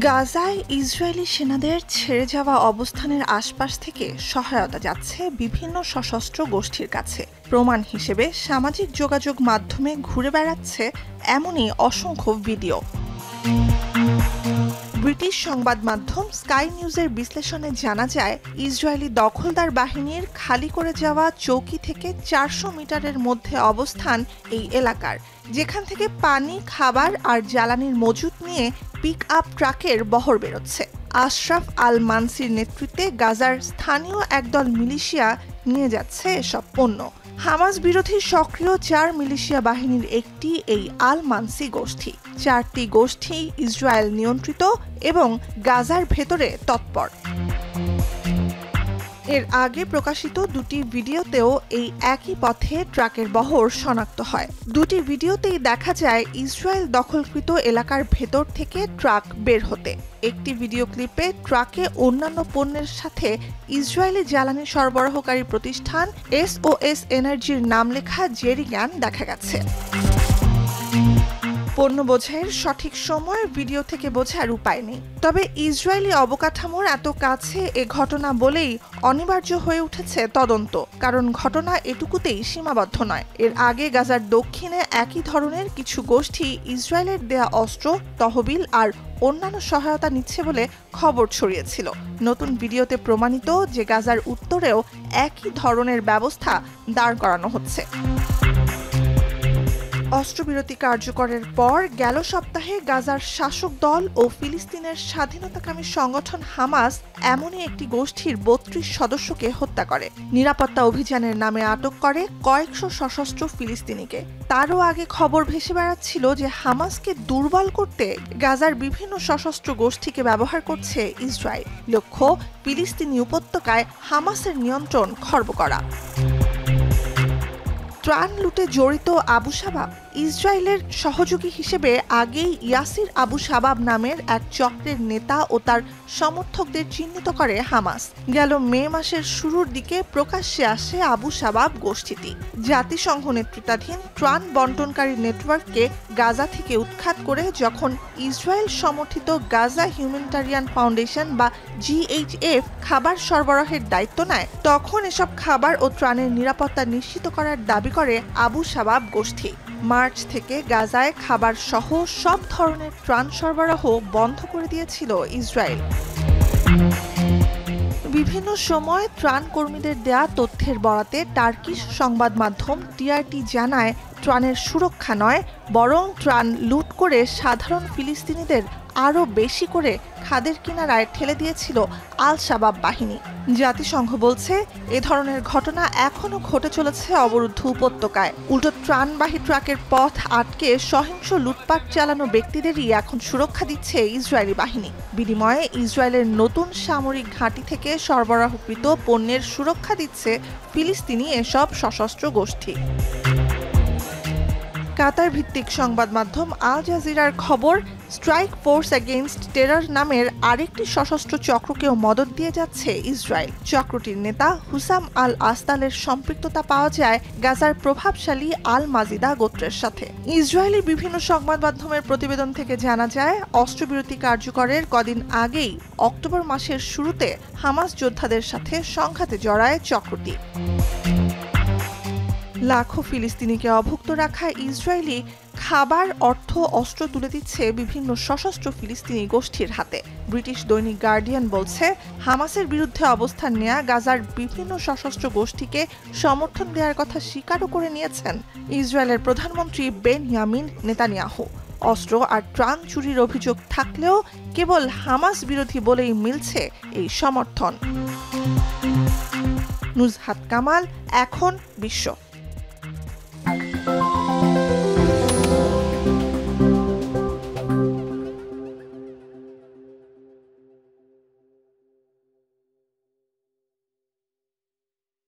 গাজায় ইসরায়েলি সেনাদের ছেড়ে যাওয়া অবস্থানের আশপাশ থেকে সহায়তা যাচ্ছে বিভিন্ন সশস্ত্র গোষ্ঠীর কাছে। প্রমাণ হিসেবে সামাজিক যোগাযোগ মাধ্যমে ঘুরে বেড়াচ্ছে এমনই অসংখ্য ভিডিও। ব্রিটিশ সংবাদ মাধ্যম স্কাই নিউজের বিশ্লেষণে জানা যায়, ইসরায়েলি দখলদার বাহিনীর খালি করে যাওয়া চৌকি থেকে 400 মিটারের মধ্যে অবস্থান এই এলাকার, যেখান থেকে পানি, খাবার আর জ্বালানির মজুত নিয়ে পিক আপ ট্রাকের বহর বেরোচ্ছে। আশরাফ আল মানসির নেতৃত্বে গাজার স্থানীয় একদল মিলিশিয়া নিয়ে যাচ্ছে এসব পণ্য। হামাস বিরোধী সক্রিয় 4 মিলিশিয়া বাহিনীর একটি এই আল মানসি গোষ্ঠী। 4টি গোষ্ঠী ইসরায়েল নিয়ন্ত্রিত এবং গাজার ভেতরে তৎপর। এর আগে প্রকাশিত দুটি ভিডিওতেও এই একই পথে ট্রাকের বহর শনাক্ত হয়। দুটি ভিডিওতেই দেখা যায় ইসরায়েল দখলকৃত এলাকার ভেতর থেকে ট্রাক বের হতে। একটি ভিডিও ক্লিপে ট্রাকে অন্যান্য পণ্যের সাথে ইসরায়েলি জ্বালানি সরবরাহকারী প্রতিষ্ঠান SOS এনার্জির নাম লেখা জেরিক্যান দেখা গেছে। পণ্য বোঝাইয়ের সঠিক সময় ভিডিও থেকে বোঝার উপায় নেই। তবে ইসরায়েলি অবকাঠামোর এত কাছে এ ঘটনা বলেই অনিবার্য হয়ে উঠেছে তদন্ত, কারণ ঘটনা এটুকুতেই সীমাবদ্ধ নয়। এর আগে গাজার দক্ষিণে একই ধরনের কিছু গোষ্ঠী ইসরায়েলের দেয়া অস্ত্র, তহবিল আর অন্যান্য সহায়তা নিচ্ছে বলে খবর ছড়িয়েছিল। নতুন ভিডিওতে প্রমাণিত যে গাজার উত্তরেও একই ধরনের ব্যবস্থা দাঁড় করানো হচ্ছে। অস্ত্রবিরতি কার্যকরের পর গেল সপ্তাহে গাজার শাসক দল ও ফিলিস্তিনের স্বাধীনতাকামী সংগঠন হামাস এমনই একটি গোষ্ঠীর 32 সদস্যকে হত্যা করে। নিরাপত্তা অভিযানের নামে আটক করে কয়েকশো সশস্ত্র ফিলিস্তিনিকে। তারও আগে খবর ভেসে বেড়াচ্ছিল যে হামাসকে দুর্বল করতে গাজার বিভিন্ন সশস্ত্র গোষ্ঠীকে ব্যবহার করছে ইসরায়েল। লক্ষ্য ফিলিস্তিনি উপত্যকায় হামাসের নিয়ন্ত্রণ খর্ব করা। ত্রাণ লুটে জড়িত আবু শাবাব। ইসরায়েলের সহযোগী হিসেবে আগেই ইয়াসির আবু শাবাব নামের এক চক্রের নেতা ও তার সমর্থকদের চিহ্নিত করে হামাস। গেল মে মাসের শুরুর দিকে প্রকাশ্যে আসে আবু শাবাব গোষ্ঠীটি। জাতিসংঘ নেতৃত্বাধীন ত্রাণ বন্টনকারী নেটওয়ার্ককে গাজা থেকে উৎখাত করে যখন ইসরায়েল সমর্থিত গাজা হিউম্যানিটারিয়ান ফাউন্ডেশন বা GHF খাবার সরবরাহের দায়িত্ব নেয়, তখন এসব খাবার ও ত্রাণের নিরাপত্তা নিশ্চিত করার দাবি করে আবু শাবাব গোষ্ঠী। মার্চ থেকে গাজায় খাবার সহ সব ধরনের ত্রাণ সরবরাহ বন্ধ করে দিয়েছিল ইসরায়েল। বিভিন্ন সময় ত্রাণ কর্মীদের দেয়া তথ্যের বরাতে টার্কিশ সংবাদ মাধ্যম TRT জানায়, ত্রাণের সুরক্ষা নয়, বরং ত্রাণ লুট করে সাধারণ ফিলিস্তিনিদের আরও বেশি করে খাদের কিনারায় ঠেলে দিয়েছিল আল শাবাব বাহিনী। জাতিসংঘ বলছে, এ ধরনের ঘটনা এখনও ঘটে চলেছে অবরুদ্ধ উপত্যকায়। উল্টো ত্রাণবাহী ট্রাকের পথ আটকে সহিংস লুটপাট চালানো ব্যক্তিদেরই এখন সুরক্ষা দিচ্ছে ইসরায়েলি বাহিনী। বিনিময়ে ইসরায়েলের নতুন সামরিক ঘাঁটি থেকে সরবরাহকৃত পণ্যের সুরক্ষা দিচ্ছে ফিলিস্তিনি এসব সশস্ত্র গোষ্ঠী। কাতার ভিত্তিক সংবাদ মাধ্যম আল জাজিরার খবর, স্ট্রাইক ফোর্স এগেইনস্ট টেরর নামের আরেকটি সশস্ত্র চক্রকেও মদদ দিয়ে যাচ্ছে ইসরায়েল। চক্রটির নেতা হুসাম আল আসতালের সম্পৃক্ততা পাওয়া যায় গাজার প্রভাবশালী আল মাজিদা গোত্রের সাথে। ইসরায়েলি বিভিন্ন সংবাদ মাধ্যমের প্রতিবেদন থেকে জানা যায়, অস্ত্রবিরতি কার্যকরের কদিন আগেই অক্টোবর মাসের শুরুতে হামাস যোদ্ধাদের সাথে সংঘাতে জড়ায় চক্রটি। লাখো ফিলিস্তিনিকে অভুক্ত রাখা ইসরায়েলি খাবার, অর্থ, অস্ত্র তুলে দিচ্ছে বিভিন্ন সশস্ত্র ফিলিস্তিনি গোষ্ঠীর হাতে। ব্রিটিশ দৈনিক গার্ডিয়ান বলছে, হামাসের বিরুদ্ধে অবস্থান নেয়া গাজার বিভিন্ন সশস্ত্র গোষ্ঠীকে সমর্থন দেওয়ার কথা স্বীকারও করে নিয়েছেন ইসরায়েলের প্রধানমন্ত্রী বেনয়ামিন নেতানিয়াহু। অস্ত্র আর ত্রাণ চুরির অভিযোগ থাকলেও কেবল হামাস বিরোধী বলেই মিলছে এই সমর্থন। নুজহাত কামাল, এখন বিশ্ব।